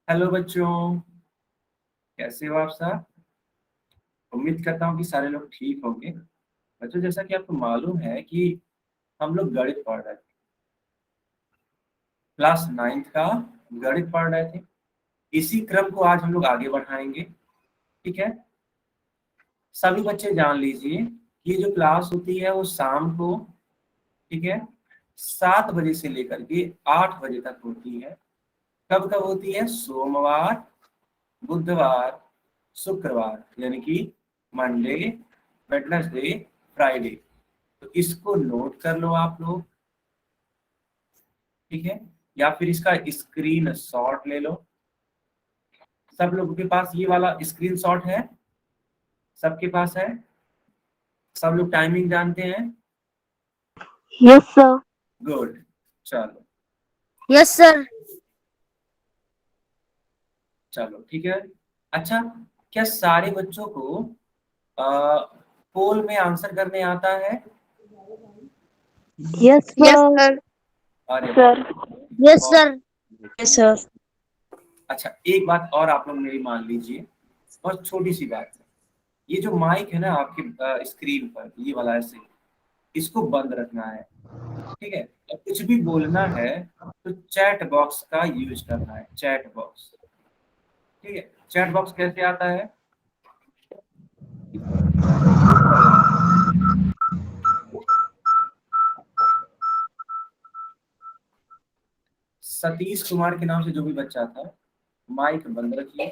Hello बच्चों, कैसे हो आप सब। उम्मीद करता हूँ कि सारे लोग ठीक होंगे। बच्चों, जैसा कि आपको मालूम है कि हम लोग गणित पढ़ रहे थे, क्लास 9th का गणित पढ़ रहे थे। इसी क्रम को आज हम लोग आगे बढ़ाएंगे। ठीक है। सभी बच्चे जान लीजिए कि ये जो क्लास होती है वो शाम को, ठीक है, 7 बजे से लेकर के 8 बजे तक होती है। कब कब होती है? सोमवार, बुधवार, शुक्रवार, यानी कि मंडे, वेडनेसडे, फ्राइडे। तो इसको नोट कर लो आप लोग। ठीक है। या फिर इसका स्क्रीन शॉट ले लो। सब लोगों के पास ये वाला स्क्रीन शॉट है? सबके पास है? सब लोग टाइमिंग जानते हैं? Yes sir. गुड। चलो यस सर। चलो ठीक है। अच्छा, क्या सारे बच्चों को पोल में आंसर करने आता है? Yes yes sir. सर। अरे वाह, सर। यस बहुत। सर। Yes sir. अच्छा, एक बात और आप लोग मेरी मान लीजिए, बहुत छोटी सी बात है। ये जो माइक है ना आपके स्क्रीन पर, ये वाला ऐसे, इसको बंद रखना है। ठीक है। और कुछ भी बोलना है तो चैट बॉक्स का यूज करना है, चैट बॉक्स। ठीक है। चैट बॉक्स कैसे आता है? सतीश कुमार के नाम से जो भी बच्चा था, माइक बंद रखिए।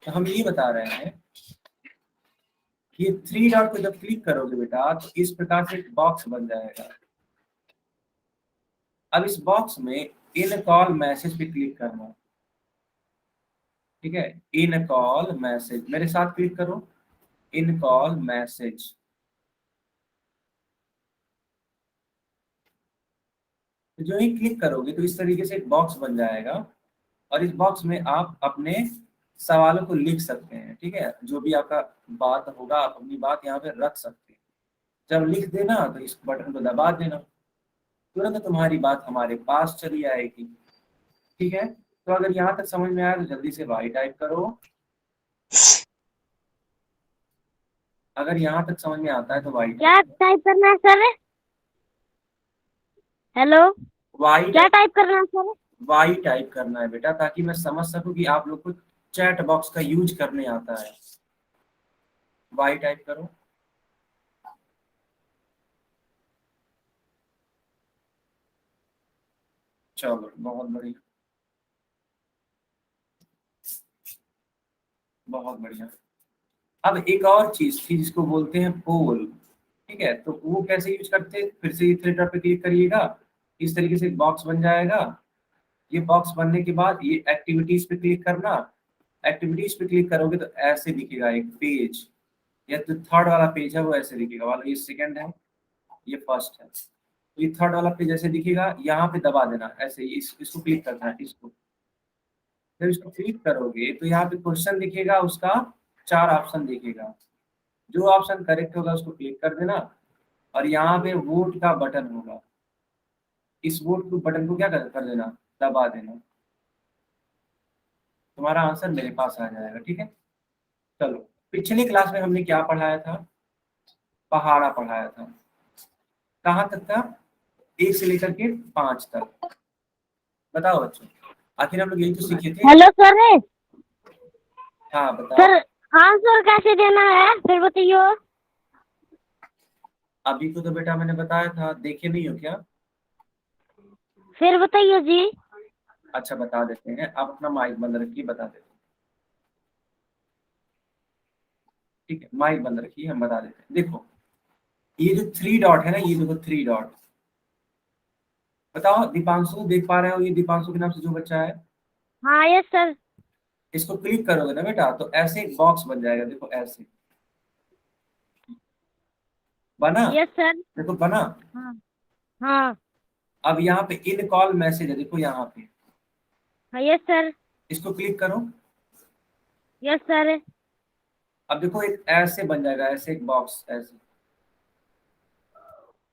तो हम ये बता रहे हैं कि ये 3 डॉट को जब क्लिक करोगे बेटा, तो इस प्रकार से एक बॉक्स बन जाएगा। अब इस बॉक्स में इन कॉल मैसेज पे क्लिक करना है। ठीक है। इन कॉल मैसेज, मेरे साथ क्लिक करो। इन कॉल मैसेज। जो ही क्लिक करोगे तो इस तरीके से एक बॉक्स बन जाएगा। और इस बॉक्स में आप अपने सवालों को लिख सकते हैं। ठीक है। जो भी आपका बात होगा, आप अपनी बात यहाँ पे रख सकते हैं। जब लिख देना तो इस बटन को दबा देना, तुरंत तुम्हारी बात हमारे पास चली आएगी। ठीक है। तो अगर यहाँ तक समझ में आया तो जल्दी से वाई टाइप करो। अगर यहाँ तक समझ में आता है तो वाई टाइप क्या करो। टाइप करना है सर? हेलो। वाई क्या टाइप करना है सर? वाई टाइप करना है बेटा, ताकि मैं समझ सकूं कि आप लोग को चैट बॉक्स का यूज करने आता है। वाई टाइप करो। चलो, बहुत बढ़िया, बहुत बढ़िया। अब एक और चीज थी जिसको बोलते हैं पोल। ठीक है। तो वो कैसे यूज करते हैं? फिर से ये थ्री डॉट पे क्लिक करिएगा, इस तरीके से एक बॉक्स बन जाएगा। ये बॉक्स बनने के बाद ये एक्टिविटीज पे क्लिक करना। एक्टिविटीज पे क्लिक करोगे तो ऐसे दिखेगा एक पेज। या तो थर्ड वाला पेज है वो ऐसे दिखेगा, वाला ये सेकंड है, ये फर्स्ट है। तो ये थर्ड वाला पेज ऐसे दिखेगा, यहाँ पे दबा देना ऐसे, इसको क्लिक करना है, इसको। जब इसको क्लिक करोगे तो यहाँ पे क्वेश्चन दिखेगा, उसका 4 ऑप्शन दिखेगा। जो ऑप्शन करेक्ट होगा उसको क्लिक कर देना। और यहाँ पे वोट का बटन होगा, इस वोट को बटन को क्या कर देना, दबा देना। तुम्हारा आंसर मेरे पास आ जाएगा। ठीक है। चलो, पिछली क्लास में हमने क्या पढ़ाया था? पहाड़ा पढ़ाया था। कहाँ तक था? 1 से लेकर के 5 तक। बताओ बच्चों, आखिर हम लोग यही तो सीखे थे। Hello sir. हाँ बताओ। सर, आंसर कैसे देना है फिर बताइए। अभी को तो बेटा मैंने बताया था, देखे नहीं हो क्या? फिर बताइए जी। अच्छा, बता देते हैं, आप अपना माइक बंद रखिए, बता देते हैं। ठीक है, माइक बंद रखिए, हम बता देते हैं। देखो, ये जो 3 डॉट है ना, ये देखो 3 डॉट। बताओ दीपांशु, देख पा रहे हो? ये दीपांशु के नाम से जो बच्चा है, हाँ यस सर। इसको क्लिक करोगे ना बेटा, तो ऐसे एक बॉक्स बन जाएगा। देखो ऐसे बना। Yes sir. देखो बना। हाँ। हाँ। अब यहाँ पे इन कॉल मैसेज है, देखो यहाँ पे, हाँ यस सर। इसको क्लिक करो। Yes sir. अब देखो एक ऐसे बन जाएगा, ऐसे एक बॉक्स ऐसे,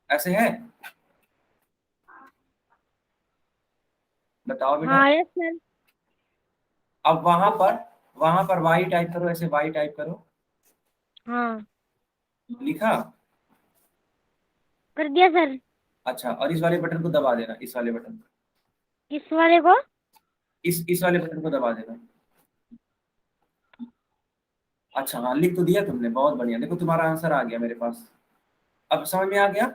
ऐसे है। बताओ बेटा। हाँ यस सर। अब वहां पर वाई टाइप करो, ऐसे वाई टाइप करो। हाँ लिखा? कर दिया सर। अच्छा, और इस वाले बटन को दबा देना, इस वाले बटन को, किस वाले को? इस वाले बटन को दबा देना। अच्छा हाँ, लिख तो दिया तुमने, बहुत बढ़िया। देखो तुम्हारा आंसर आ गया मेरे पास। अब समझ में आ गया?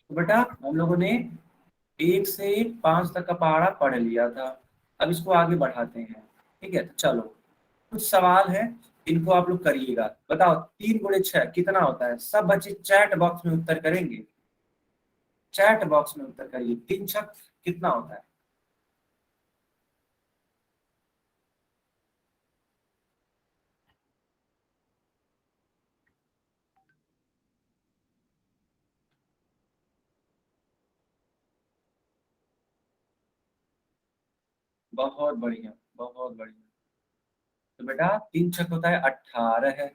तो बेटा हम लोगों ने 1 से 5 तक का पहाड़ा पढ़ लिया था। अब इसको आगे बढ़ाते हैं। ठीक है, तो चलो कुछ सवाल है, इनको आप लोग करिएगा। बताओ 3 × 6 कितना होता है? सब बच्चे चैट बॉक्स में उत्तर करेंगे। चैट बॉक्स में उत्तर करिए, 3 छक कितना होता है? बहुत बढ़िया, बहुत बढ़िया। तो बेटा 3 छक होता है 18 है।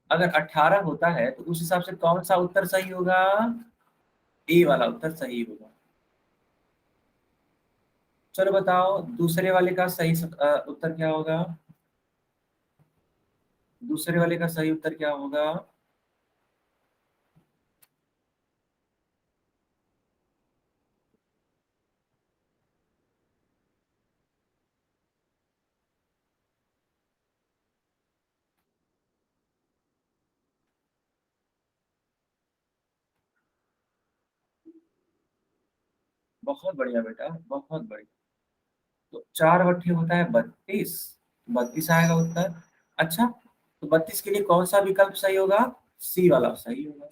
अगर 18 होता है तो उस हिसाब से कौन सा उत्तर सही होगा? ए वाला उत्तर सही होगा। चलो बताओ दूसरे वाले का सही उत्तर क्या होगा? दूसरे वाले का सही उत्तर क्या होगा? बहुत बढ़िया बेटा, बहुत बढ़िया। तो 4 बट्टे होता है 32, 32 आएगा उत्तर। अच्छा, तो 32 के लिए कौन सा विकल्प सही होगा? सी वाला सही होगा।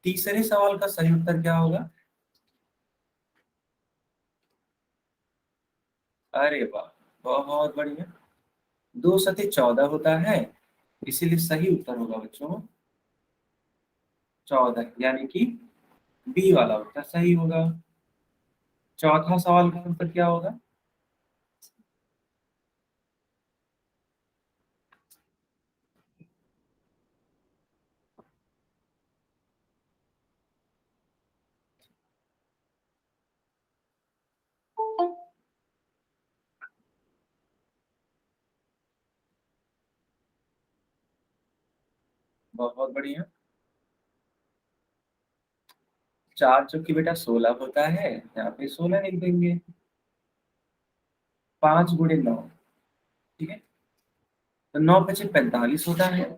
तीसरे सवाल का सही उत्तर क्या होगा? अरे वाह, बहुत बढ़िया। 2 × 14 होता है, इसीलिए सही उत्तर होगा बच्चों 14, यानी कि बी वाला उत्तर सही होगा। चौथा सवाल का उत्तर क्या होगा? बहुत बढ़िया। 4 × 4 बेटा 16 होता है, यहाँ पे 16 लिख देंगे। 5 × 9, ठीक है, तो 9 × 5 = 45 होता है।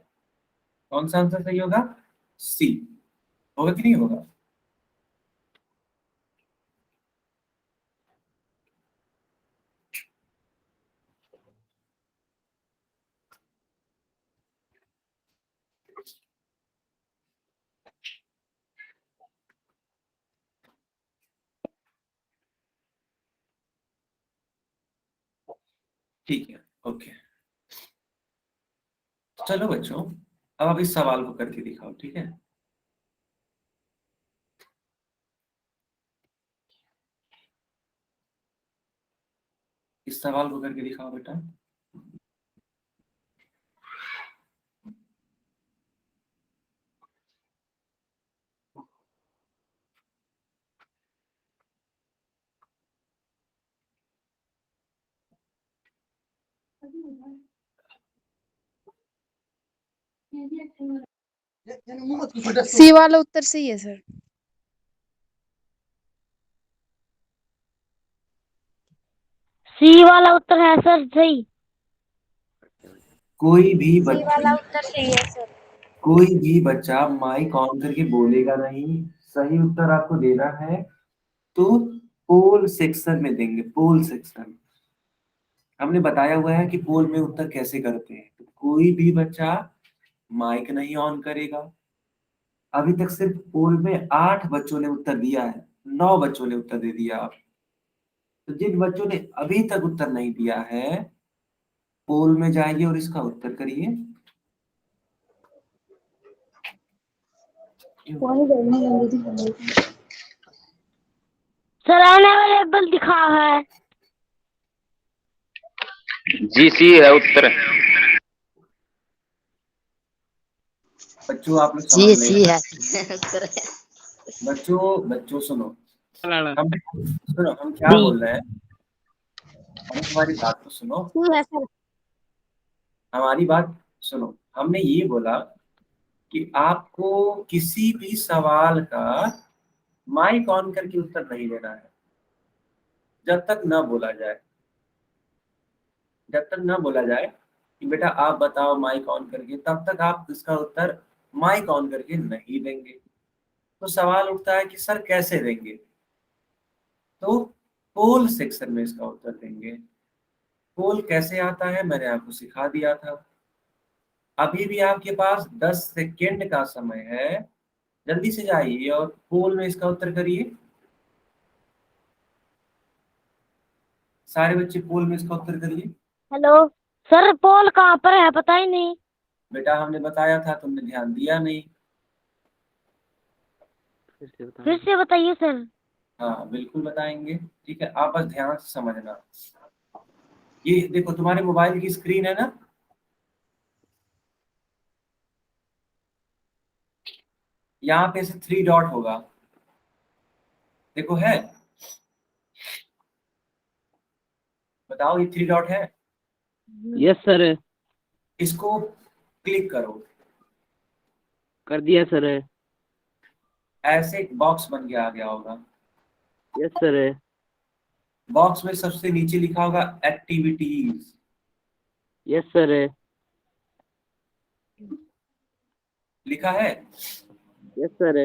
कौन सा आंसर सही होगा? सी। होगा कि नहीं होगा? ठीक है, ओके। चलो बच्चों, अब आप इस सवाल को करके दिखाओ, ठीक है? इस सवाल को करके दिखाओ बेटा। सी वाला उत्तर सही है सर। सी वाला उत्तर है सर सही। कोई भी सी वाला बच्ची, उत्तर सही है सर। कोई भी बच्चा माइक ऑन करके बोलेगा नहीं। सही उत्तर आपको देना है तो पोल सेक्शन में देंगे, पोल सेक्शन। हमने बताया हुआ है कि पोल में उत्तर कैसे करते हैं। तो कोई भी बच्चा माइक नहीं ऑन करेगा। अभी तक सिर्फ पोल में 8 बच्चों ने उत्तर दिया है, 9 बच्चों ने उत्तर दे दिया। तो जिन बच्चों ने अभी तक उत्तर नहीं दिया है, पोल में जाइए और इसका उत्तर करिए। सर अवेलेबल दिखा है। जी सी है उत्तर। बच्चों आप लोग सी समझ सी नहीं, है। बच्चों सुनो, लाला। हम क्या बोल रहे हैं, हम तुम्हारी बात को सुनो, सी है सर। हमारी बात सुनो। हमने ये बोला कि आपको किसी भी सवाल का माइक ऑन करके उत्तर नहीं देना है जब तक न बोला जाए। जब तक न बोला जाए कि बेटा आप बताओ माइक ऑन करके, तब तक आप इसका उत्तर माइक ऑन करके नहीं देंगे। तो सवाल उठता है कि सर कैसे देंगे, तो पोल सेक्शन में इसका उत्तर देंगे। पोल कैसे आता है मैंने आपको सिखा दिया था। अभी भी आपके पास 10 सेकेंड का समय है, जल्दी से जाइए और पोल में इसका उत्तर करिए। सारे बच्चे पोल में इसका उत्तर करिए। हेलो सर, पोल कहाँ पर है पता ही नहीं। बेटा हमने बताया था, तुमने ध्यान दिया नहीं। फिर से बताइए सर। हाँ बिल्कुल बताएंगे, ठीक है, आप बस ध्यान से समझना। ये देखो तुम्हारे मोबाइल की स्क्रीन है ना, यहाँ पे से 3 डॉट होगा, देखो है, बताओ ये 3 डॉट है, यस सर, इसको क्लिक करो। कर दिया सर। ऐसे एक बॉक्स बन के आ गया होगा। Yes sir. बॉक्स में सबसे नीचे लिखा होगा एक्टिविटीज। Yes sir. लिखा है, यस सर।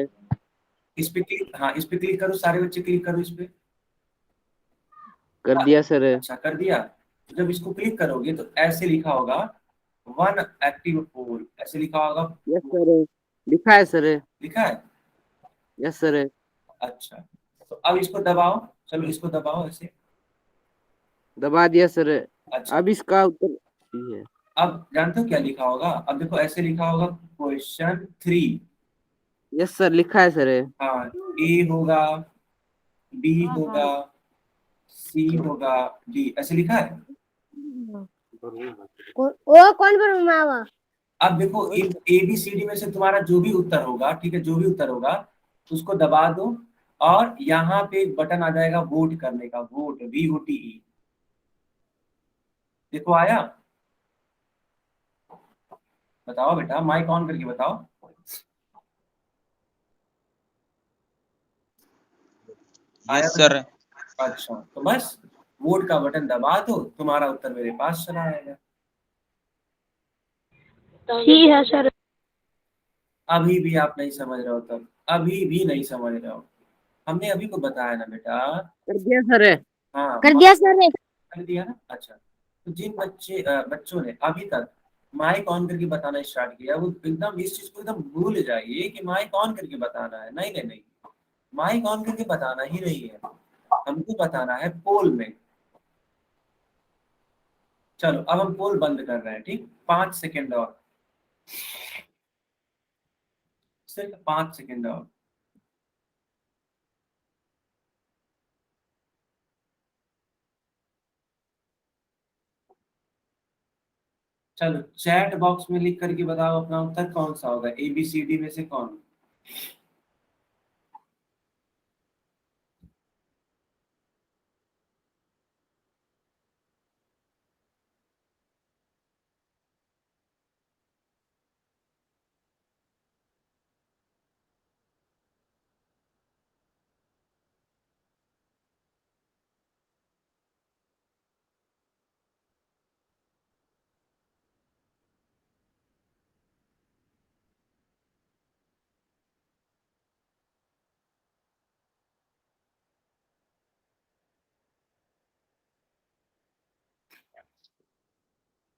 इस पे क्लिक, हाँ इस पे क्लिक करो, सारे बच्चे क्लिक करो इस पे। कर दिया सर। अच्छा कर दिया। तो जब इसको क्लिक करोगे तो ऐसे लिखा होगा 1 एक्टिव पोल, ऐसे लिखा होगा। यस सर, लिखा है सर। लिखा है, यस सर। अच्छा। तो अब इसको दबाओ, चलो इसको दबाओ ऐसे। दबा दिया सर। अच्छा अब इसका उत्तर ये है। अब जानते हो क्या लिखा होगा, अब देखो ऐसे लिखा होगा क्वेश्चन 3। यस सर, लिखा है सर। हाँ, ए होगा, बी होगा, सी होगा, डी, ऐसे लिखा है। वो कौन बनवावा? अब देखो इन ए बी सी डी में से तुम्हारा जो भी उत्तर होगा, ठीक है, जो भी उत्तर होगा उसको दबा दो, और यहाँ पे एक बटन आ जाएगा वोट करने का, वोट, VOTE। देखो आया, बताओ बेटा माइक ऑन करके बताओ। आया यस सर। अच्छा, तो बस वोट का बटन दबा दो, तुम्हारा उत्तर मेरे पास चला आएगा। सी है सर। अभी भी आप नहीं समझ रहे हो, तब अभी भी नहीं समझ रहे हो। हमने अभी को बताया ना बेटा। कर दिया सर। हाँ कर दिया सर। कर दिया ना, अच्छा। तो जिन बच्चों ने अभी तक माइक ऑन करके बताना स्टार्ट किया, वो एकदम इस चीज को एकदम भूल जाइए कि माइक ऑन करके बताना है। नहीं नहीं नहीं, माइक ऑन करके बताना ही नहीं है, हमको बताना है पोल में। चलो अब हम पोल बंद कर रहे हैं, ठीक, 5 सेकेंड और, सिर्फ 5 सेकेंड और। चलो चैट बॉक्स में लिख करके बताओ अपना उत्तर कौन सा होगा, ABCD में से कौन।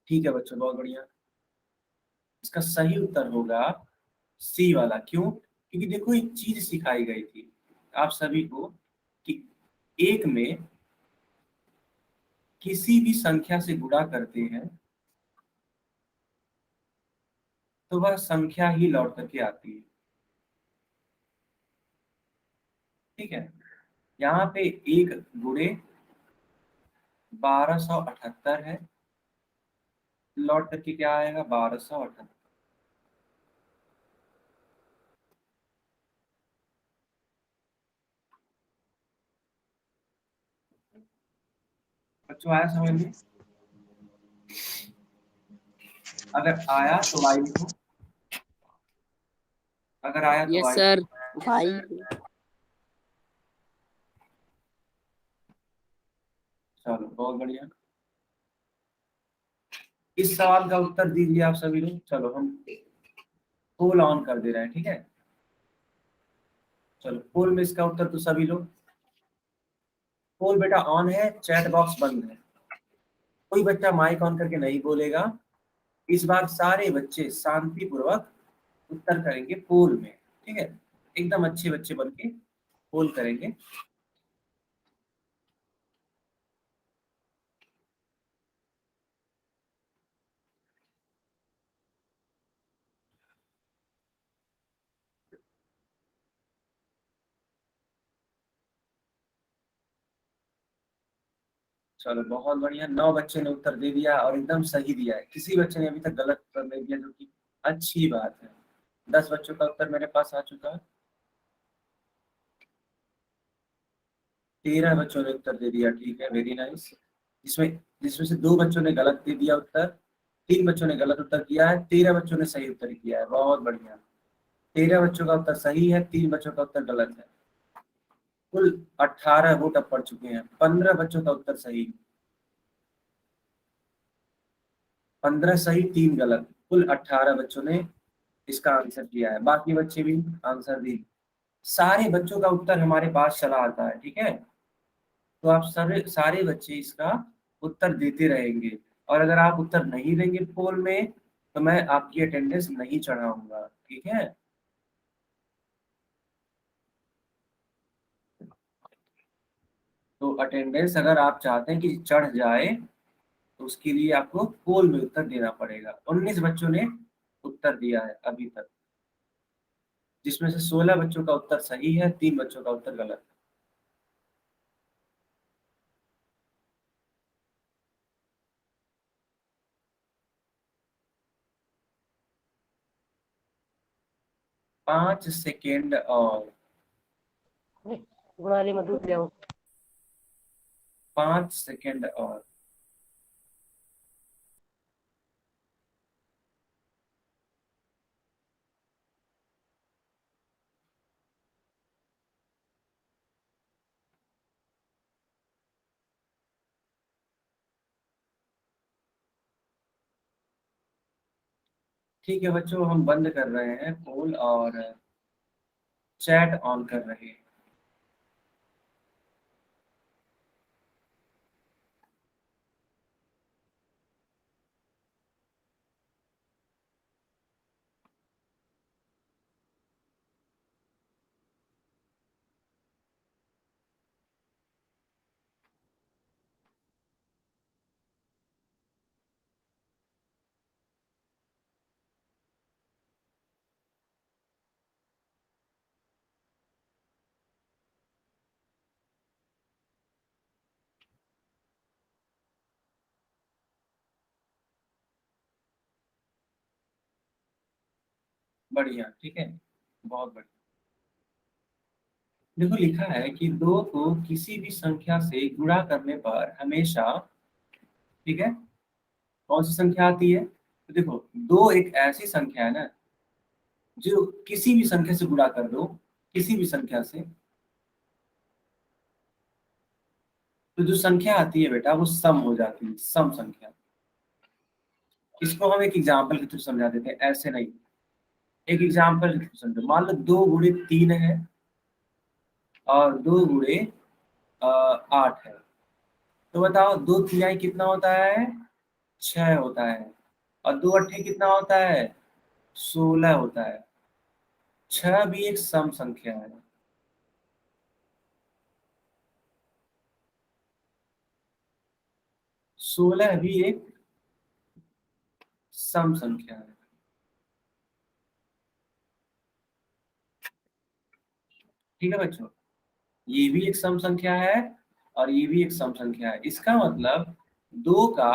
ठीक है बच्चों, बहुत बढ़िया। इसका सही उत्तर होगा सी वाला। क्यों? क्योंकि देखो एक चीज सिखाई गई थी आप सभी को कि एक में किसी भी संख्या से गुणा करते हैं तो वह संख्या ही लौट करके आती है, ठीक है। यहाँ पे एक गुणे 1278 है, लौट करके क्या आएगा, 1278। बच्चों आया समझ में? अगर आया तो वाई लिखो, अगर आया तो यस वाई। सर भाई। चलो बहुत बढ़िया। इस सवाल का उत्तर दीजिए आप सभी लोग। चलो हम पोल ऑन कर दे रहे हैं, ठीक है। चलो पोल में इसका उत्तर तो सभी लोग। पोल बेटा ऑन है, चैट बॉक्स बंद है, कोई बच्चा माइक ऑन करके नहीं बोलेगा। इस बार सारे बच्चे शांतिपूर्वक उत्तर करेंगे पोल में, ठीक है। एकदम अच्छे बच्चे बन के पोल करेंगे। चलो बहुत बढ़िया, 9 बच्चे ने उत्तर दे दिया और एकदम सही दिया है, किसी बच्चे ने अभी तक गलत उत्तर नहीं दिया, जो कि अच्छी बात है। 10 बच्चों का उत्तर मेरे पास आ चुका है। 13 बच्चों ने उत्तर दे दिया, ठीक है, वेरी नाइस। जिसमें जिसमें से 2 बच्चों ने गलत दे दिया उत्तर, 3 बच्चों ने गलत उत्तर किया है, 13 बच्चों ने सही उत्तर किया है, बहुत बढ़िया। 13 बच्चों का उत्तर सही है, 3 बच्चों का उत्तर गलत है। कुल 18 वोट अब पड़ चुके हैं, 15 बच्चों का उत्तर सही, 15 सही 3 गलत, कुल 18 बच्चों ने इसका आंसर दिया है। बाकी बच्चे भी आंसर दी। सारे बच्चों का उत्तर हमारे पास चला आता है, ठीक है। तो आप सारे सारे बच्चे इसका उत्तर देते रहेंगे, और अगर आप उत्तर नहीं देंगे पोल में तो मैं आपकी अटेंडेंस नहीं चढ़ाऊंगा, ठीक है। तो अटेंडेंस अगर आप चाहते हैं कि चढ़ जाए तो उसके लिए आपको पोल में उत्तर देना पड़ेगा। 19 बच्चों ने उत्तर दिया है अभी तक, जिसमें से 16 बच्चों का उत्तर सही है, 3 बच्चों का उत्तर गलत है। पांच सेकेंड और, 5 सेकेंड और। ठीक है बच्चों, हम बंद कर रहे हैं पोल और चैट ऑन कर रहे हैं। बढ़िया, ठीक है, बहुत बढ़िया। देखो लिखा है कि 2 को किसी भी संख्या से गुणा करने पर हमेशा, ठीक है, कौन सी संख्या आती है? तो देखो 2 एक ऐसी संख्या है ना, जो किसी भी संख्या से गुणा कर दो, किसी भी संख्या से, तो जो संख्या आती है बेटा वो सम हो जाती है, सम संख्या। इसको हम एक एग्जाम्पल के थ्रू समझा देते हैं, ऐसे नहीं। एक एग्जाम्पल के थ्रू समझो, मान लो 2 गुणे 3 है और 2 गुणे 8 है। तो बताओ 2 तिहाई कितना होता है? 6 होता है। और 2 अट्ठे कितना होता है? 16 होता है। 6 भी एक सम संख्या है। 16 भी एक सम संख्या है। ठीक है बच्चों, ये भी एक सम संख्या है और ये भी एक सम संख्या है। इसका मतलब 2 का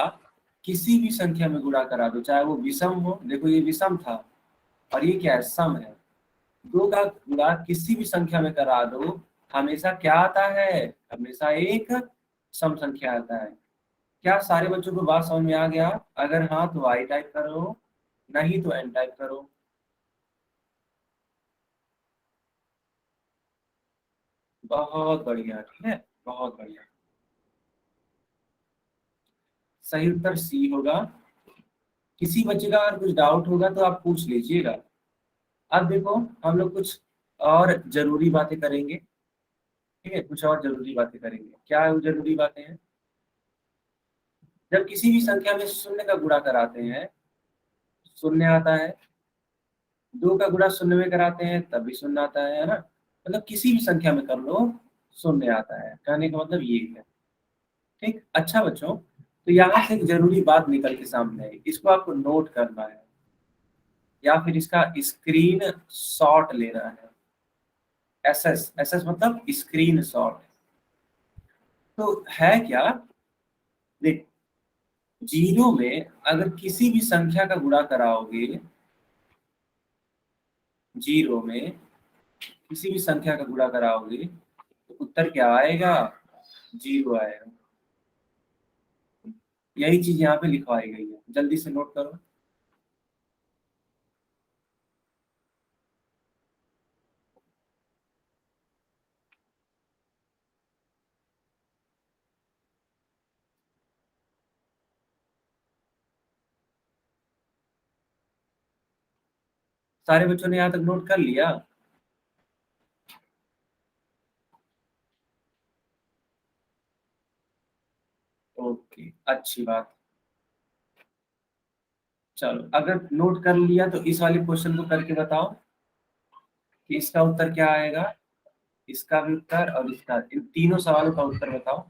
किसी भी संख्या में गुणा करा दो, चाहे वो विषम हो, देखो ये विषम था और ये क्या है? सम है। 2 का गुणा किसी भी संख्या में करा दो, हमेशा क्या आता है? हमेशा एक सम संख्या आता है। क्या सारे बच्चों को बात समझ में आ गया? अगर हाँ तो आई टाइप करो, नहीं तो एन टाइप करो। बहुत बढ़िया, ठीक है, बहुत बढ़िया। सही उत्तर सी होगा। किसी बच्चे का अगर कुछ डाउट होगा तो आप पूछ लीजिएगा। अब देखो, हम लोग कुछ और जरूरी बातें करेंगे। ठीक है, कुछ और जरूरी बातें करेंगे। क्या है वो जरूरी बातें हैं? जब किसी भी संख्या में शून्य का गुणा कराते हैं, शून्य आता है। दो का गुणा शून्य में कराते हैं तब भी शून्य आता है ना? मतलब किसी भी संख्या में कर लो, शून्य आता है। कहने का मतलब ये है। ठीक, अच्छा बच्चों, तो यहाँ से एक जरूरी बात निकल के सामने आई, इसको आपको नोट करना है या फिर इसका स्क्रीन शॉट लेना है। एसएस, एसएस मतलब स्क्रीन शॉट। तो है क्या? देख, जीरो में अगर किसी भी संख्या का गुणा कराओगे, जीरो में किसी भी संख्या का गुणा कराओगे तो उत्तर क्या आएगा? जीरो आएगा। यही चीज यहाँ पे लिखवाई गई है, जल्दी से नोट करो। सारे बच्चों ने यहाँ तक नोट कर लिया? ओके, अच्छी बात। चलो, अगर नोट कर लिया तो इस वाले क्वेश्चन को करके बताओ कि इसका उत्तर क्या आएगा। इसका भी उत्तर और इसका, इन तीनों सवालों का उत्तर बताओ।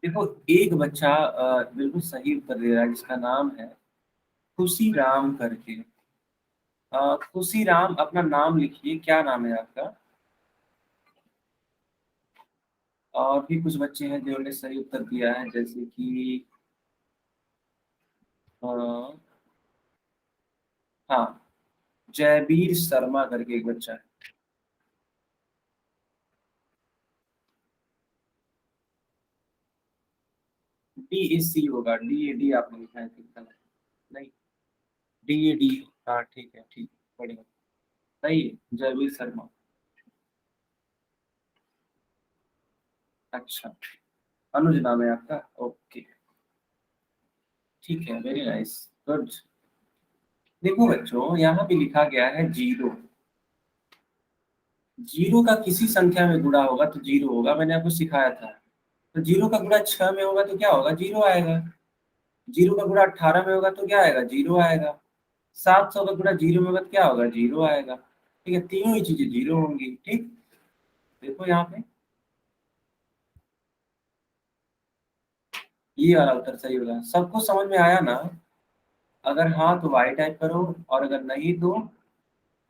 देखो, एक बच्चा बिल्कुल सही उत्तर दे रहा है, जिसका नाम है खुशी राम करके। खुशी राम, अपना नाम लिखिए, क्या नाम है आपका? और भी कुछ बच्चे हैं जिन्होंने सही उत्तर दिया है, जैसे कि अ, हाँ, जयवीर शर्मा करके एक बच्चा है। DAC होगा, DAD आपने लिखा है, ठीक है? नहीं, DAD। हाँ ठीक है, ठीक, बढ़िया, सही है, जयवीर शर्मा। अच्छा, अनुज नाम है आपका, ओके, ठीक है, वेरी नाइस, गुड। देखो बच्चों, यहाँ पे लिखा गया है जीरो। जीरो का किसी संख्या में गुणा होगा तो जीरो होगा, मैंने आपको सिखाया था। तो जीरो का गुणा 6 में होगा तो क्या होगा? जीरो आएगा। जीरो का गुणा 18 में होगा तो क्या आएगा? जीरो आएगा। 700 का गुणा जीरो में होगा तो क्या होगा? जीरो आएगा। ठीक है, तीनों ही चीजें जीरो होंगी। ठीक, देखो यहाँ पे, ये वाला उत्तर सही होगा। सबको समझ में आया ना? अगर हाँ तो वाई टाइप करो, और अगर नहीं तो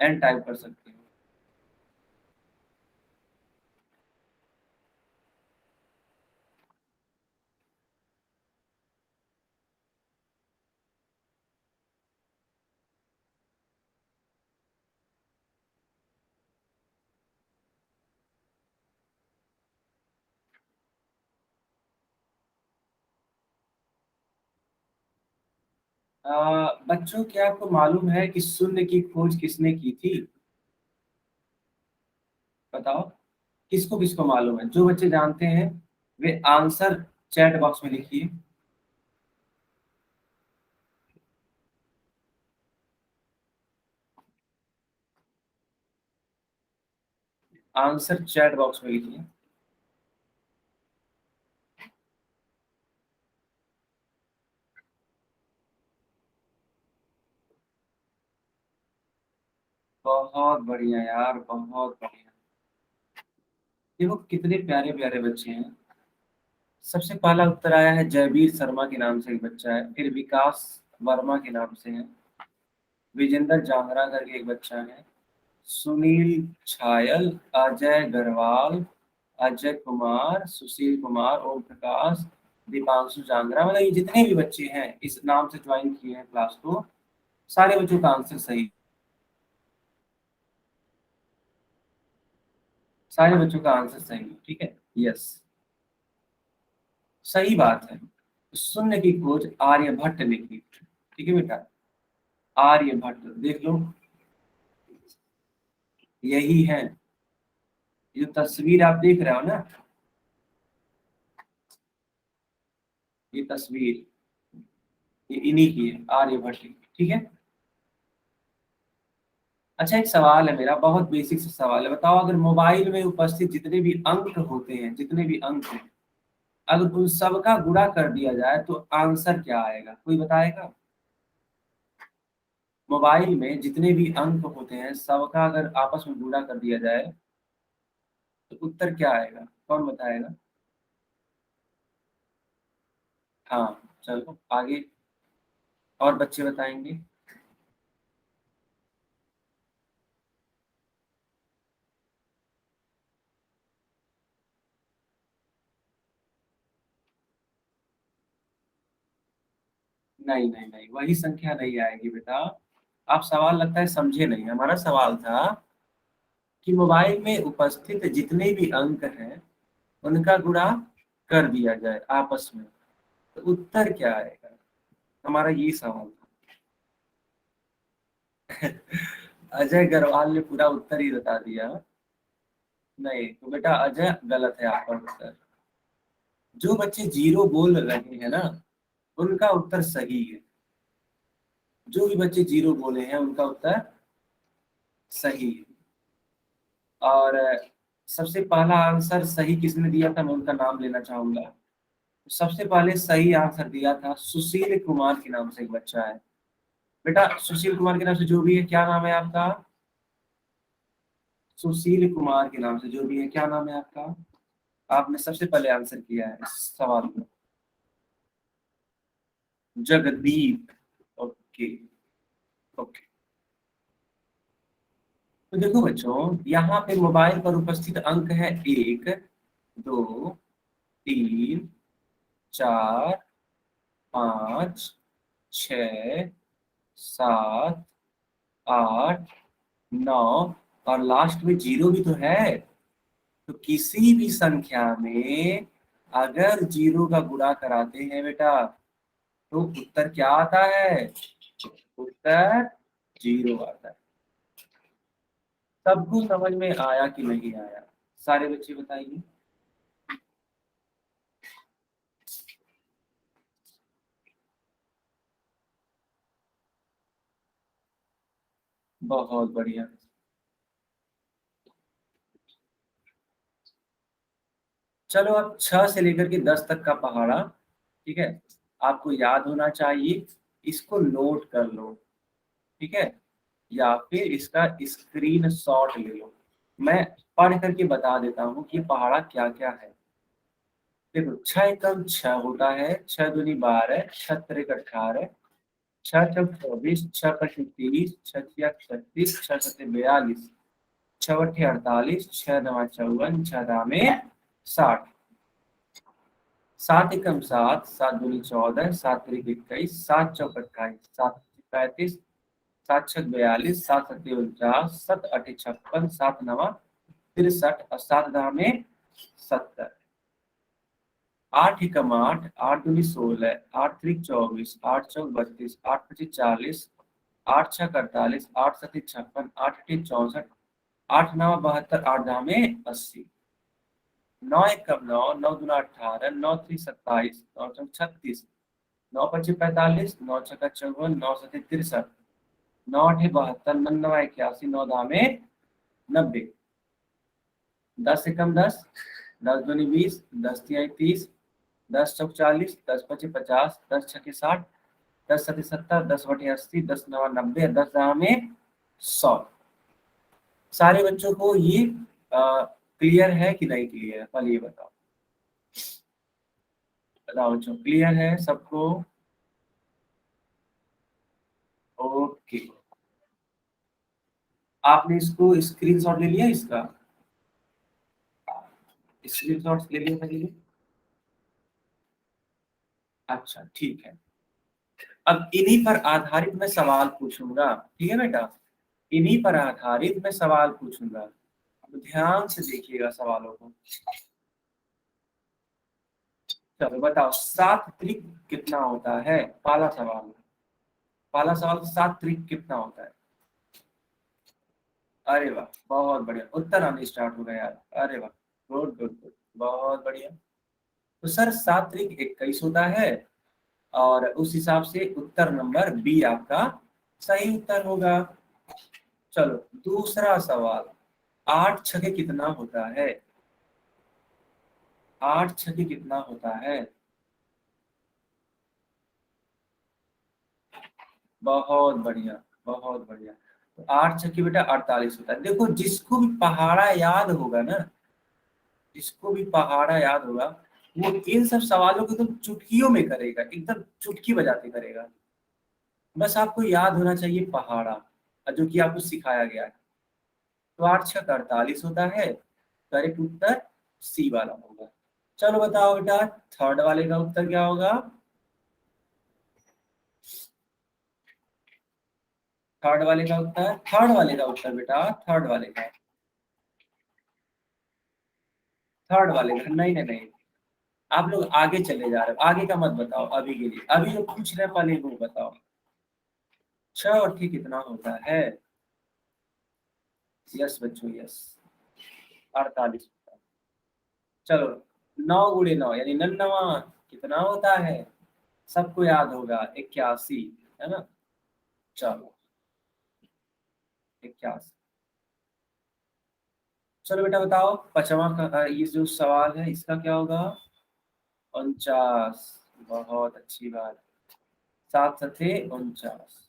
एन टाइप कर सकते हो। बच्चों, क्या आपको मालूम है कि शून्य की खोज किसने की थी? बताओ, किसको किसको मालूम है? जो बच्चे जानते हैं वे आंसर चैट बॉक्स में लिखिए। आंसर चैट बॉक्स में लिखिए। बहुत बढ़िया यार, बहुत बढ़िया। देखो कितने प्यारे प्यारे बच्चे हैं। सबसे पहला उत्तर आया है जयवीर शर्मा के नाम से एक बच्चा है, फिर विकास वर्मा के नाम से है, विजेंद्र जांगरा करके एक बच्चा है, सुनील छायल, अजय गढ़वाल, अजय कुमार, सुशील कुमार, ओम प्रकाश, दीपांशु जांगरा, मतलब ये जितने भी बच्चे हैं इस नाम से ज्वाइन किए हैं क्लास को, सारे बच्चों का आंसर सही, सारे बच्चों का आंसर सही है। ठीक है, यस, सही बात है। शून्य की खोज आर्यभट्ट ने की। ठीक है बेटा, आर्यभट्ट देख लो, यही है। ये जो तस्वीर आप देख रहे हो ना, ये तस्वीर ये इन्हीं की है, आर्यभट्ट की। ठीक है, अच्छा एक सवाल है मेरा, बहुत बेसिक सा सवाल है, बताओ अगर मोबाइल में उपस्थित जितने भी अंक होते हैं, जितने भी अंक हैं, अगर उन सबका गुणा कर दिया जाए तो आंसर क्या आएगा, कोई बताएगा? मोबाइल में जितने भी अंक होते हैं सबका अगर आपस में गुणा कर दिया जाए तो उत्तर क्या आएगा, कौन बताएगा? हाँ चलो आगे, और बच्चे बताएंगे। नहीं नहीं नहीं, वही संख्या नहीं आएगी बेटा। आप सवाल लगता है समझे नहीं, हमारा सवाल था कि मोबाइल में उपस्थित जितने भी अंक हैं उनका गुणा कर दिया जाए आपस में तो उत्तर क्या आएगा, हमारा ये सवाल था। अजय अग्रवाल ने पूरा उत्तर ही बता दिया। नहीं तो बेटा अजय गलत है आपका उत्तर। जो बच्चे जीरो बोल रहे हैं ना उनका उत्तर सही है, जो भी बच्चे जीरो बोले हैं उनका उत्तर सही है। और सबसे पहला आंसर सही किसने दिया था, मैं उनका नाम लेना चाहूंगा। तो सबसे पहले सही आंसर दिया था सुशील कुमार के नाम से एक बच्चा है। बेटा सुशील कुमार के नाम से जो भी है, क्या नाम है आपका? सुशील कुमार के नाम से जो भी है, क्या नाम है आपका? आपने सबसे पहले आंसर किया है इस सवाल को, जगदीप। ओके ओके, तो देखो बच्चों यहाँ पे मोबाइल पर उपस्थित अंक है 1, 2, 3, 4, 5, 6, 7, 8, 9 और लास्ट में जीरो भी तो है। तो किसी भी संख्या में अगर जीरो का गुणा कराते हैं बेटा तो उत्तर क्या आता है, उत्तर जीरो आता है। सबको समझ में आया कि नहीं आया, सारे बच्चे बताइए। बहुत बढ़िया। चलो अब 6 से लेकर के 10 तक का पहाड़ा, ठीक है, आपको याद होना चाहिए, इसको नोट कर लो। ठीक है, या फिर इसका स्क्रीन शॉट ले लो। मैं पढ़ करके बता देता हूँ कि पहाड़ा क्या क्या है। देखो 6 एकम 6 होता है, 6 दूनी 12, 6 त्रिक 18, 6 चौक 24, 6 पच्चीस 30, 6 छिया 36, 6 सत्ते 42, 6 अट्ठे 48, 6 नवा 54, 6 दामे 60, 7 एकम 7, 7 दूनी 14, 7 त्रिक 21, 7 चौक 28, 7 35, 7 छक 42, 7 सत्ते 49, 7 अठे 56, 7 नवा 63 और 7 दामे 70, 8 एकम 8, 8 दूनी 16, 8 त्रिक 24, 8 चौक 32, 8 पच्चीस 40, 8 छक 48, 8 सत्ते 56, 8 अठे 64, 8 नवा 72, 8 दामे 80, 9 एकम 9, 9 दूना 18, 9 त्रिक 27, 9 चौक 36, 9 पच्चीस 45, 9 छक्का 54, 9 सत्ते 63, 9 अठे 72, 9 नवा 81, 9 दामे 90, 10 एकम 10, 10 दूनी 20, 10 तिहाई 30, 10 चौक 40, 10 पच्चीस 50, 10 छक्के 60, 10 सत्ते 70, 10 बटे 80, 10 नवा 90, 10 दामे 100। सारे बच्चों को ये क्लियर है कि नहीं क्लियर है, पहले ये बताओ। बताओ बच्चों, क्लियर है सबको? ओके, आपने इसको स्क्रीनशॉट ले लिया इसका? स्क्रीनशॉट ले लिया था कि नहीं? अच्छा ठीक है। अब इन्हीं पर आधारित मैं सवाल पूछूंगा, ठीक है बेटा? इन्हीं पर आधारित मैं सवाल पूछूंगा, तो ध्यान से देखिएगा सवालों को। चलो बताओ, 7 त्रिक कितना होता है? पहला सवाल, पहला सवाल, 7 त्रिक कितना होता है? अरे वाह, बहुत बढ़िया, उत्तर आने स्टार्ट हो गया यार। अरे वाह, गुड गुड गुड, बहुत बढ़िया। तो सर 7 त्रिक 21 होता है, और उस हिसाब से उत्तर नंबर बी आपका सही उत्तर होगा। चलो दूसरा सवाल, 8 छके कितना होता है? 8 छके कितना होता है? बहुत बढ़िया, बहुत बढ़िया। तो 8 छके बेटा 48 होता है। देखो जिसको भी पहाड़ा याद होगा ना, जिसको भी पहाड़ा याद होगा, वो इन सब सवालों को एकदम चुटकियों में करेगा, एकदम चुटकी बजाते करेगा। बस आपको याद होना चाहिए पहाड़ा, जो कि आपको सिखाया गया है। तो 8 छक 48 होता है, करेक्ट उत्तर सी वाला होगा। चलो बताओ बेटा, थर्ड वाले का उत्तर क्या होगा? थर्ड वाले का उत्तर, थर्ड वाले का उत्तर बेटा, थर्ड वाले का, थर्ड वाले का, नहीं नहीं नहीं, आप लोग आगे चले जा रहे हो, आगे का मत बताओ अभी के लिए, अभी जो पूछ रहे हैं पहले वो बताओ। 6 और ठीक कितना होता है? यस बच्चों यस, 48। चलो 9 गुणे 9 यानी 99 कितना होता है? सबको याद होगा, 81, है ना? चलो 81। चलो बेटा बताओ, पांचवा का ये जो सवाल है इसका क्या होगा? 49, बहुत अच्छी बात, 7 सत्ते 49।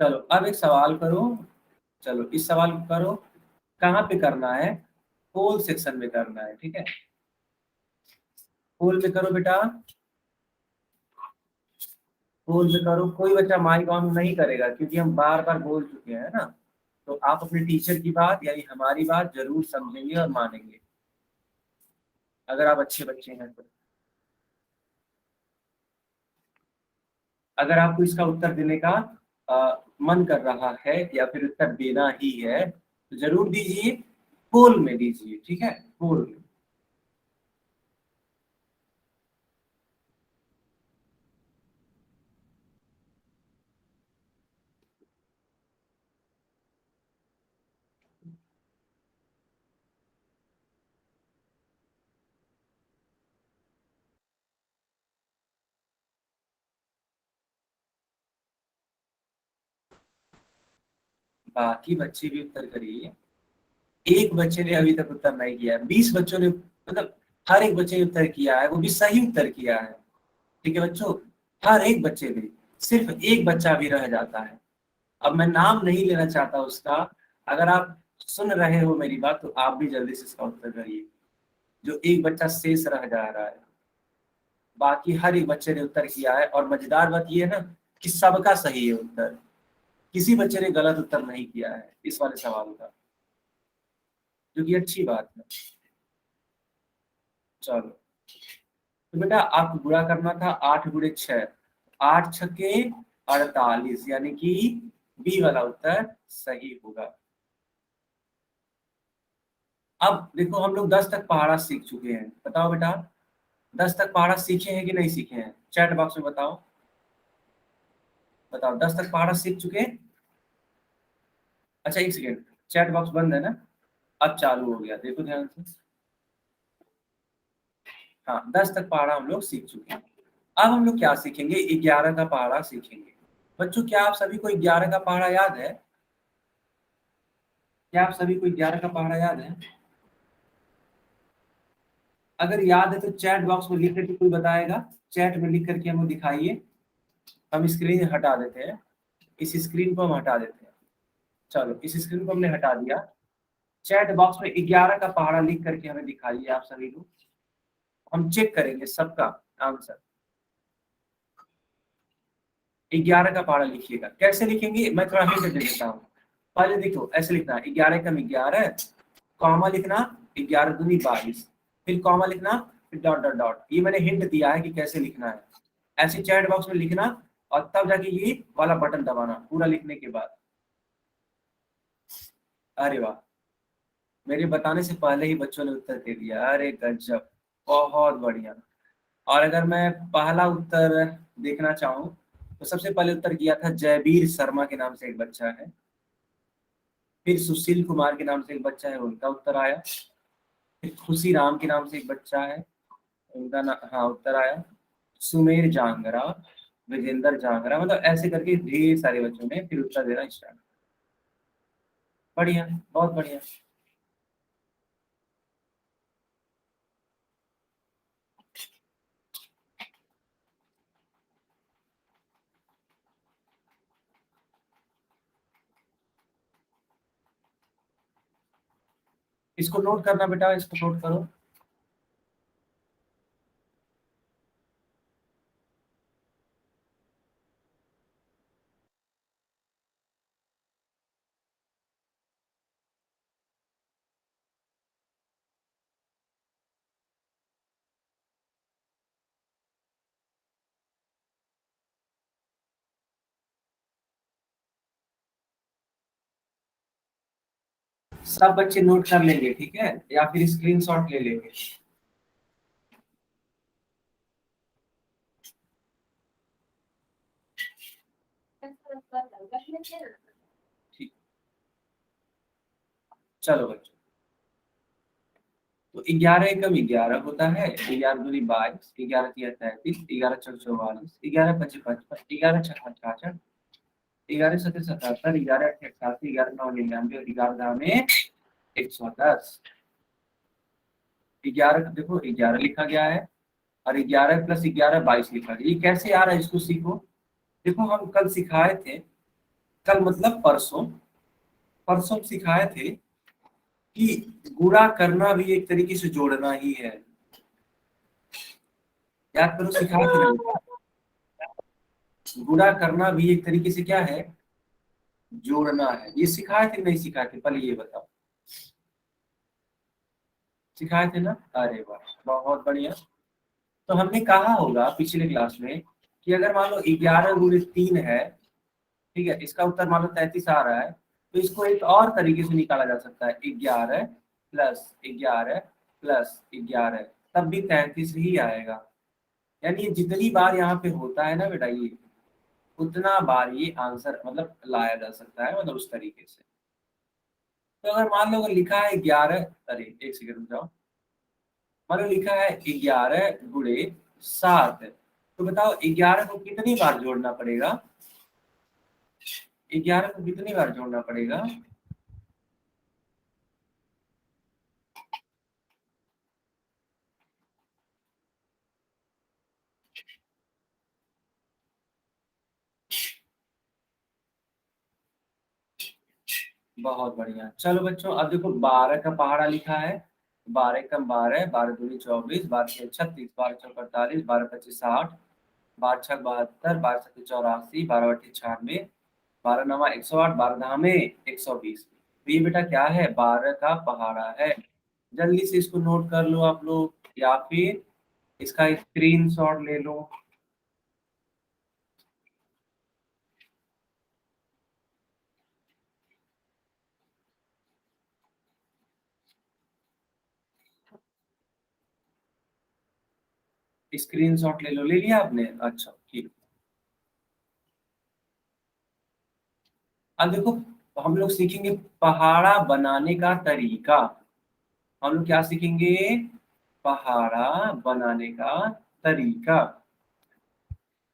चलो अब एक सवाल करो, चलो इस सवाल को करो, कहाँ पे करना है? होल सेक्शन में करना है, ठीक है? होल में करो बेटा, होल में करो। कोई बच्चा माइक ऑन नहीं करेगा क्योंकि हम बार बार बोल चुके हैं ना। तो आप अपने टीचर की बात यानी हमारी बात जरूर समझेंगे और मानेंगे, अगर आप अच्छे बच्चे हैं तो। अगर आपको इसका उत्तर देने का मन कर रहा है या फिर उत्तर देना ही है तो जरूर दीजिए, पोल में दीजिए, ठीक है? पोल में। बाकी बच्चे भी उत्तर करिए। एक बच्चे ने अभी तक उत्तर नहीं किया है, 20 बच्चों ने, मतलब हर एक बच्चे ने उत्तर किया है, वो भी सही उत्तर किया है, ठीक है बच्चों? हर एक बच्चे ने, सिर्फ एक बच्चा भी रह जाता है। अब मैं नाम नहीं लेना चाहता उसका, अगर आप सुन रहे हो मेरी बात तो आप भी जल्दी से इसका उत्तर करिए, जो एक बच्चा शेष रह जा रहा है। बाकी हर एक बच्चे ने उत्तर किया है, और मजेदार बात ये है ना कि सबका सही है उत्तर, किसी बच्चे ने गलत उत्तर नहीं किया है इस वाले सवाल का, जो कि अच्छी बात है। चलो तो बेटा आपको गुणा करना था, 8 गुणे 6, 8 छके 48, यानी कि बी वाला उत्तर सही होगा। अब देखो हम लोग 10 तक पहाड़ा सीख चुके हैं, बताओ बेटा 10 तक पहाड़ा सीखे हैं कि नहीं सीखे हैं? चैट बॉक्स में बताओ, बताओ 10 तक पहाड़ा सीख चुके हैं? अच्छा एक सेकेंड, चैट बॉक्स बंद है ना? अब चालू हो गया, देखो ध्यान से। हाँ 10 तक पहाड़ा हम लोग सीख चुके हैं। अब हम लोग क्या सीखेंगे? 11 का पहाड़ा सीखेंगे। बच्चों क्या आप सभी को 11 का पहाड़ा याद है? क्या आप सभी को 11 का पहाड़ा याद है? अगर याद है तो चैट बॉक्स में लिख करके कोई बताएगा, चैट में लिख करके हमें दिखाइए। हम स्क्रीन हटा देते हैं, इस स्क्रीन को हम हटा देते हैं। चलो इस स्क्रीन को हमने हटा दिया। चैट बॉक्स में 11 का पहाड़ा लिख करके हमें दिखाइए आप सभी लोग, हम चेक करेंगे सबका आंसर। 11 का पहाड़ा लिखिएगा। कैसे लिखेंगे मैं थोड़ा हिंट दे देता हूँ। पहले देखो ऐसे लिखना है 11 कम 11, कॉमा लिखना 11 दूनी 22, फिर कॉमा लिखना, फिर डॉट डॉट डॉट। ये मैंने हिंट दिया है कि कैसे लिखना है। ऐसे चैट बॉक्स में लिखना और तब जाके ये वाला बटन दबाना पूरा लिखने के बाद। अरे वाह, मेरे बताने से पहले ही बच्चों ने उत्तर दे दिया, अरे गजब, बहुत बढ़िया। और अगर मैं पहला उत्तर देखना चाहूँ तो सबसे पहले उत्तर किया था जयवीर शर्मा के नाम से एक बच्चा है, फिर सुशील कुमार के नाम से एक बच्चा है, उनका उत्तर आया, फिर खुशी राम के नाम से एक बच्चा है, उनका हाँ उत्तर आया, सुमेर जांगरा, विजेंद्र जांगरा, मतलब ऐसे करके ढेर सारे बच्चों ने फिर उत्तर देना स्टार्ट। बढ़िया, बहुत बढ़िया। इसको नोट करना बेटा, इसको नोट करो। सब बच्चे नोट कर लेंगे, ठीक है, या फिर स्क्रीनशॉट ले लेंगे। ठीक, चलो बच्चों, तो 11 एकम 11 होता है, 11 दूनी 22, 11 तिया 33, 11 चौक 44, 11 पच्चीस 55, 11 छः 66, 11 सत्रह 77, 11 अट्ठे 88, 11 नौ 99 और 11 दाम में 110। 11 देखो 11 लिखा गया है और 11 प्लस 11 22 लिखा गया। ये कैसे आ रहा है इसको सीखो। देखो हम कल सिखाए थे, कल मतलब परसों, परसों सिखाए थे कि गुणा करना भी एक तरीके से जोड़ना ही है। याद करो सिखाए थे ना, गुणा करना भी एक तरीके से क्या है, जोड़ना है। ये सिखाए थे नहीं सिखाए थे, पहले ये बताओ। सिखाए थे ना, अरे वाह, बहुत बढ़िया। तो हमने कहा होगा पिछले क्लास में कि अगर मान लो 11 गुणे 3 है, ठीक है, इसका उत्तर मान लो 33 आ रहा है, तो इसको एक और तरीके से निकाला जा सकता है, 11 प्लस 11 प्लस 11, तब भी 33 ही आएगा। यानी ये जितनी बार यहाँ पे होता है ना बेटा, ये उतना बार ये आंसर मतलब लाया जा सकता है, मतलब उस तरीके से। तो अगर मान लो अगर लिखा है 11, अरे एक सेकंड रुक जाओ, मान लो लिखा है 11 गुणे 7, तो बताओ 11 को कितनी बार जोड़ना पड़ेगा, 11 को कितनी बार जोड़ना पड़ेगा। बहुत बढ़िया। चलो बच्चों अब देखो 12 का पहाड़ा लिखा है, 12 कम 12, 12 दूनी 24, 12 छः 36, 12 चौक 48, 12 पच्चीस 60, 12 छः 72, 12 सत्तर 84, 12 अट्ठे 96, 12 नवा 108, 12 धामे 120। तो ये बेटा क्या है, 12 का पहाड़ा है। जल्दी से इसको नोट कर लो आप लोग, या फिर इसका स्क्रीनशॉट ले लो। स्क्रीनशॉट ले लो, ले लिया आपने, अच्छा ठीक। अब देखो हम लोग सीखेंगे पहाड़ा बनाने का तरीका। हम लोग क्या सीखेंगे, पहाड़ा बनाने का तरीका।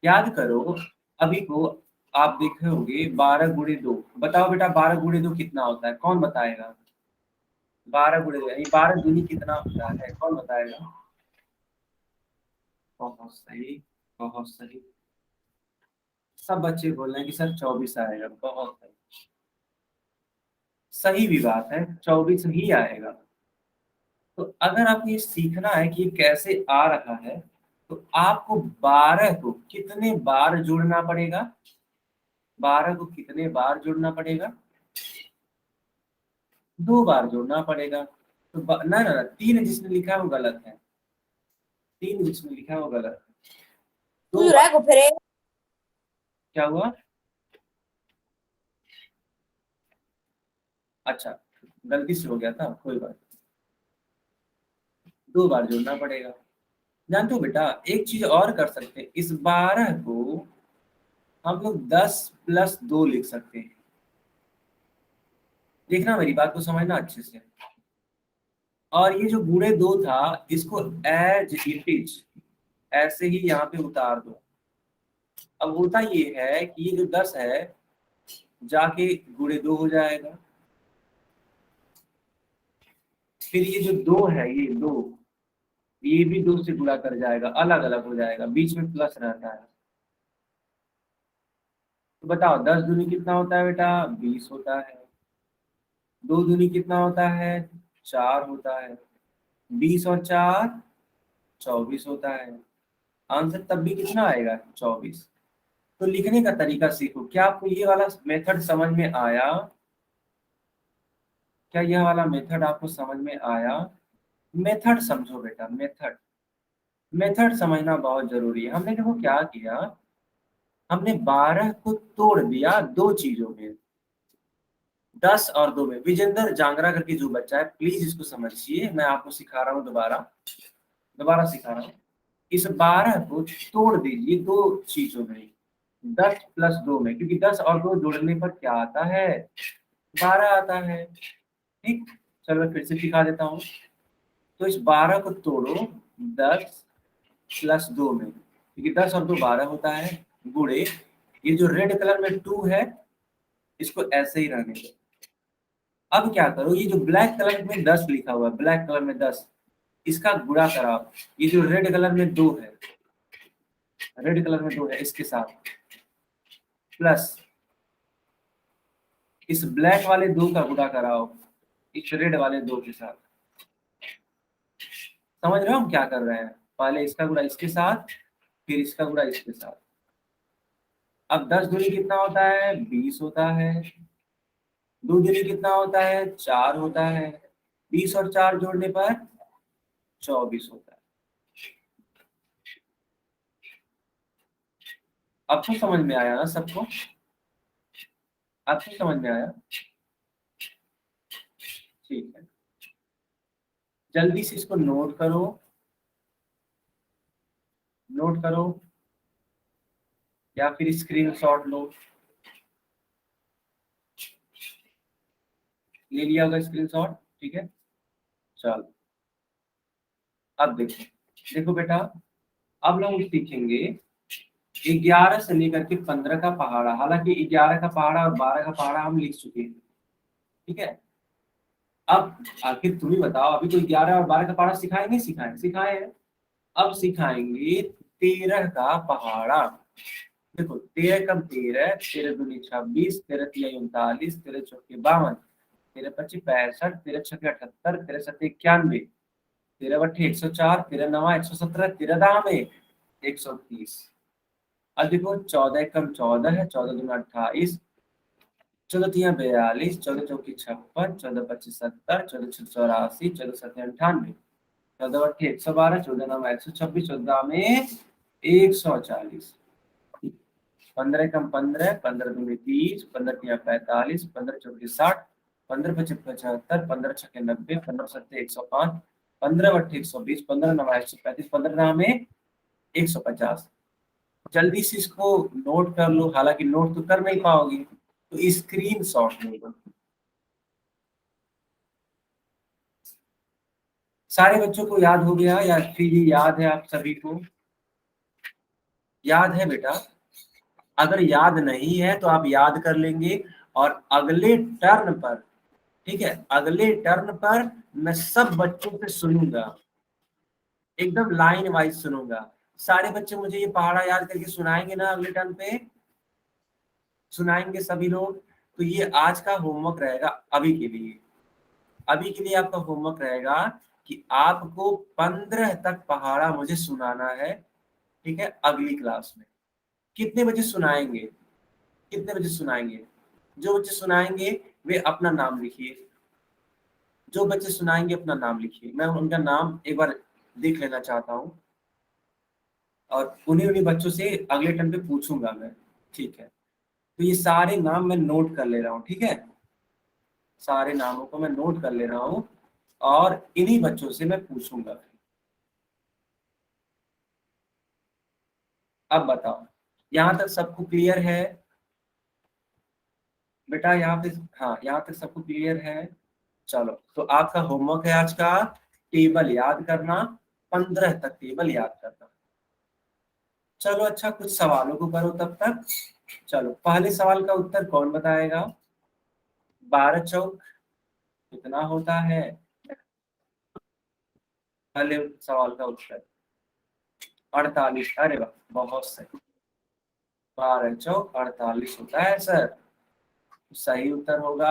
याद करो, अभी को आप देखे होंगे 12 गुणे 2, बताओ बेटा 12 गुणे 2 कितना होता है, कौन बताएगा। 12 गुणे 2 यानी 12 दूनी कितना होता है, कौन बताएगा। बहुत सही, बहुत सही। सब बच्चे बोल रहे हैं कि सर 24 आएगा, बहुत सही। सही भी बात है, 24 ही आएगा। तो अगर आपको ये सीखना है कि ये कैसे आ रहा है, तो आपको 12 को कितने बार जोड़ना पड़ेगा? 12 को कितने बार जोड़ना पड़ेगा? 2 बार जोड़ना पड़ेगा। तो ना ना ना, 3 जिसने लिखा है वो गलत है, 3 जिसने लिखा है वो गलत है। 2 बार। क्या हुआ? अच्छा, गलती से हो गया था, कोई बात नहीं। 2 बार जोड़ना पड़ेगा। जानते हो बेटा, एक चीज और कर सकते हैं, इस 12 को हम लोग 10 + 2 लिख सकते हैं। देखना, मेरी बात को समझना अच्छे से। और ये जो बूढ़े 2 था, इसको एज इट इज ऐसे ही यहाँ पे उतार दो। अब होता ये है कि ये जो 10 है जाके बूढ़े 2 हो जाएगा, फिर ये जो 2 है, ये 2, ये भी 2 से गुणा कर जाएगा, अलग अलग हो जाएगा, बीच में प्लस रहता है। तो बताओ 10 दूनी कितना होता है बेटा? 20 होता है। 2 दूनी कितना होता है? 4 होता है। 20 और 4 24 होता है। आंसर तब भी कितना आएगा? 24। तो लिखने का तरीका सीखो। क्या आपको ये वाला मेथड समझ में आया? क्या यह वाला मेथड आपको समझ में आया? मेथड समझो बेटा, मेथड मेथड समझना बहुत जरूरी है। हमने देखो क्या किया, हमने 12 को तोड़ दिया 2 चीजों में, 10 और 2 में। विजेंद्र जांगरा करके जो बच्चा है, प्लीज इसको समझिए, मैं आपको सिखा रहा हूँ, दोबारा सिखा रहा हूँ। इस 12 को तोड़ दीजिए 2 चीजों में, 10 + 2 में, क्योंकि 10 और 2 जोड़ने पर क्या आता है? 12 आता है। ठीक, चलो मैं फिर से सिखा देता हूँ। तो इस 12 को तोड़ो 10 + 2 में, क्योंकि 10 और 2 12 होता है, गुणे ये जो रेड कलर में 2 है, इसको ऐसे ही रहने दो। अब क्या करो, ये जो ब्लैक कलर में 10 लिखा हुआ है, ब्लैक कलर में 10, इसका गुणा कराओ। ये जो रेड कलर में 2 है, रेड कलर में 2 है, इसके साथ प्लस इस ब्लैक वाले 2 का गुणा कराओ इस रेड वाले 2 के साथ। समझ रहे हो हम क्या कर रहे हैं? पहले इसका गुणा इसके साथ, फिर इसका गुणा इसके साथ। अब 10 दूनी कितना होता है? 20 होता है। 2 दूनी कितना होता है? 4 होता है। 20 और 4 जोड़ने पर 24 होता है। अब तो समझ में आया ना सबको? आपको समझ में आया? ठीक है, जल्दी से इसको नोट करो, नोट करो, या फिर स्क्रीनशॉट लो। ले लिया होगा स्क्रीनशॉट? ठीक है, चलो अब देखो, देखो बेटा, अब लोग सीखेंगे 11 से लेकर के 15 का पहाड़ा। हालांकि 11 का पहाड़ा और 12 का पहाड़ा हम लिख चुके हैं, ठीक है। अब आखिर तुम ही बताओ, अभी तो 11 और 12 का पहाड़ा सिखाए नहीं सिखाए? सिखाए हैं। अब सिखाएंगे 13 का पहाड़ा। देखो 13 कम 13, 13 दूनी 26, 13 तिया 39, 13 चौके 52, 13 पच्चीस 65, 13 छके 78, 13 सत्ते 91, 13 बट्ठे 104, 13 नवा 117, 13 दामे 130। अब देखो 14 कम 14 है, 14 दूना 28, 14 तिया 42, 14 चौकी 56, 14 पच्चीस 70, 14 छक 84, 14 सत्ते 98, 14 बट्ठे 112, 14 नवा 126, 14 में 140, 15 कम 15, 15 दूनी 30, 15 तिया 45, 15 चौकी 60, 15 पच्चीस 75, 15 छके 90, 15 सत्ते 105, 15 बट्ठे 120, 15 नवा 135, 15 नाम में 150। जल्दी से इसको नोट कर लो, हालांकि नोट तो कर नहीं पाओगे, तो स्क्रीन शॉट ले लो। सारे बच्चों को याद हो गया, या फिर ये याद है आप सभी को? याद है बेटा? अगर याद नहीं है तो आप याद कर लेंगे, और अगले टर्न पर, ठीक है, अगले टर्न पर मैं सब बच्चों से सुनूंगा, एकदम लाइन वाइज सुनूंगा। सारे बच्चे मुझे ये पहाड़ा याद करके सुनाएंगे ना? अगले टर्न पे सुनाएंगे सभी लोग? तो ये आज का होमवर्क रहेगा अभी के लिए। अभी के लिए आपका होमवर्क रहेगा कि आपको 15 तक पहाड़ा मुझे सुनाना है, ठीक है, अगली क्लास में। कितने बजे सुनाएंगे? कितने बजे सुनाएंगे? जो बच्चे सुनाएंगे वे अपना नाम लिखिए। जो बच्चे सुनाएंगे अपना नाम लिखिए। मैं उनका नाम एक बार देख लेना चाहता हूँ और उन्हीं बच्चों से अगले टर्म पे पूछूंगा मैं, ठीक है। तो ये सारे नाम मैं नोट कर ले रहा हूँ, ठीक है। सारे नामों को मैं नोट कर ले रहा हूँ और इन्हीं बच्चों से मैं पूछूंगा। अब बताओ, यहाँ तक सबको क्लियर है बेटा? यहाँ पे हाँ, यहाँ तक सबको क्लियर है? चलो, तो आपका होमवर्क है आज का टेबल याद करना, 15 तक टेबल याद करना। चलो अच्छा, कुछ सवालों को करो तब तक। चलो, पहले सवाल का उत्तर कौन बताएगा? 12 चौक कितना होता है? पहले सवाल का उत्तर 48। अरे वाह, बहुत सही। 12 चौक 48 होता है सर। सही उत्तर होगा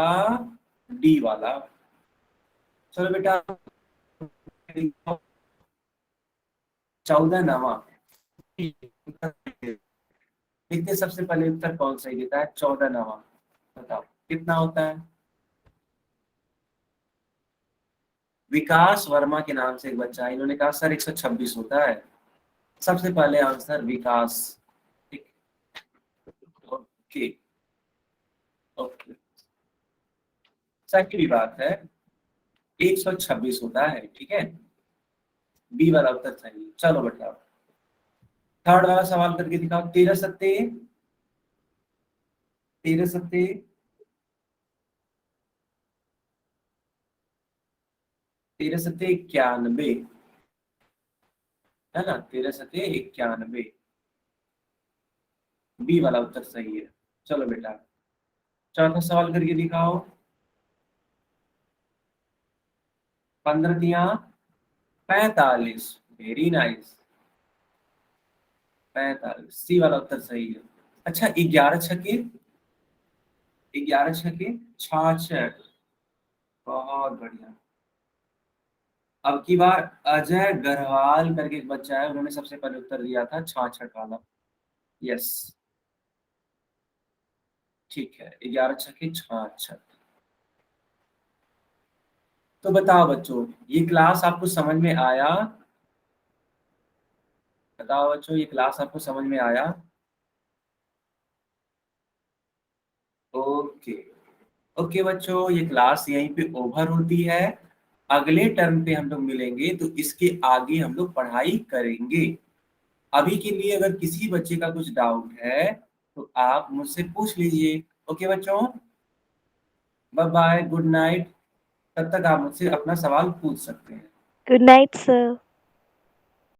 डी वाला। चलो बेटा, 14 नवा देखते सबसे पहले उत्तर कौन सही देता है। 14 नवा बताओ कितना होता है? विकास वर्मा के नाम से एक बच्चा है, इन्होंने कहा सर 126 होता है। सबसे पहले आंसर विकास, ठीक। ओके ओके, सही बात है, 126 होता है, ठीक है। बी वाला उत्तर सही है। चलो बेटा, थर्ड वाला सवाल करके दिखाओ। 13 सत्ते 13 सत्ते 13 सत्ते 91 है ना। 13 सत्ते 91, बी वाला उत्तर सही है। चलो बेटा, चौथा सवाल करके दिखाओ। 15 तिया 45, वेरी नाइस, 45, सी वाला उत्तर सही है। अच्छा, 11 छक्के 66, बहुत बढ़िया। अब की बार अजय गढ़वाल करके एक बच्चा है, उन्होंने सबसे पहले उत्तर दिया था 66 वाला। यस, ठीक है, 11 छक्के 66। तो बताओ बच्चों, ये क्लास आपको समझ में आया? बताओ बच्चों, ये क्लास आपको समझ में आया? ओके ओके बच्चों, ये क्लास यहीं पे ओवर होती है। अगले टर्म पे हम लोग मिलेंगे तो इसके आगे हम लोग पढ़ाई करेंगे। अभी के लिए अगर किसी बच्चे का कुछ डाउट है तो आप मुझसे पूछ लीजिए। ओके बच्चों, बाय बाय, गुड नाइट। तब तक आप मुझसे अपना सवाल पूछ सकते हैं। Good night, sir.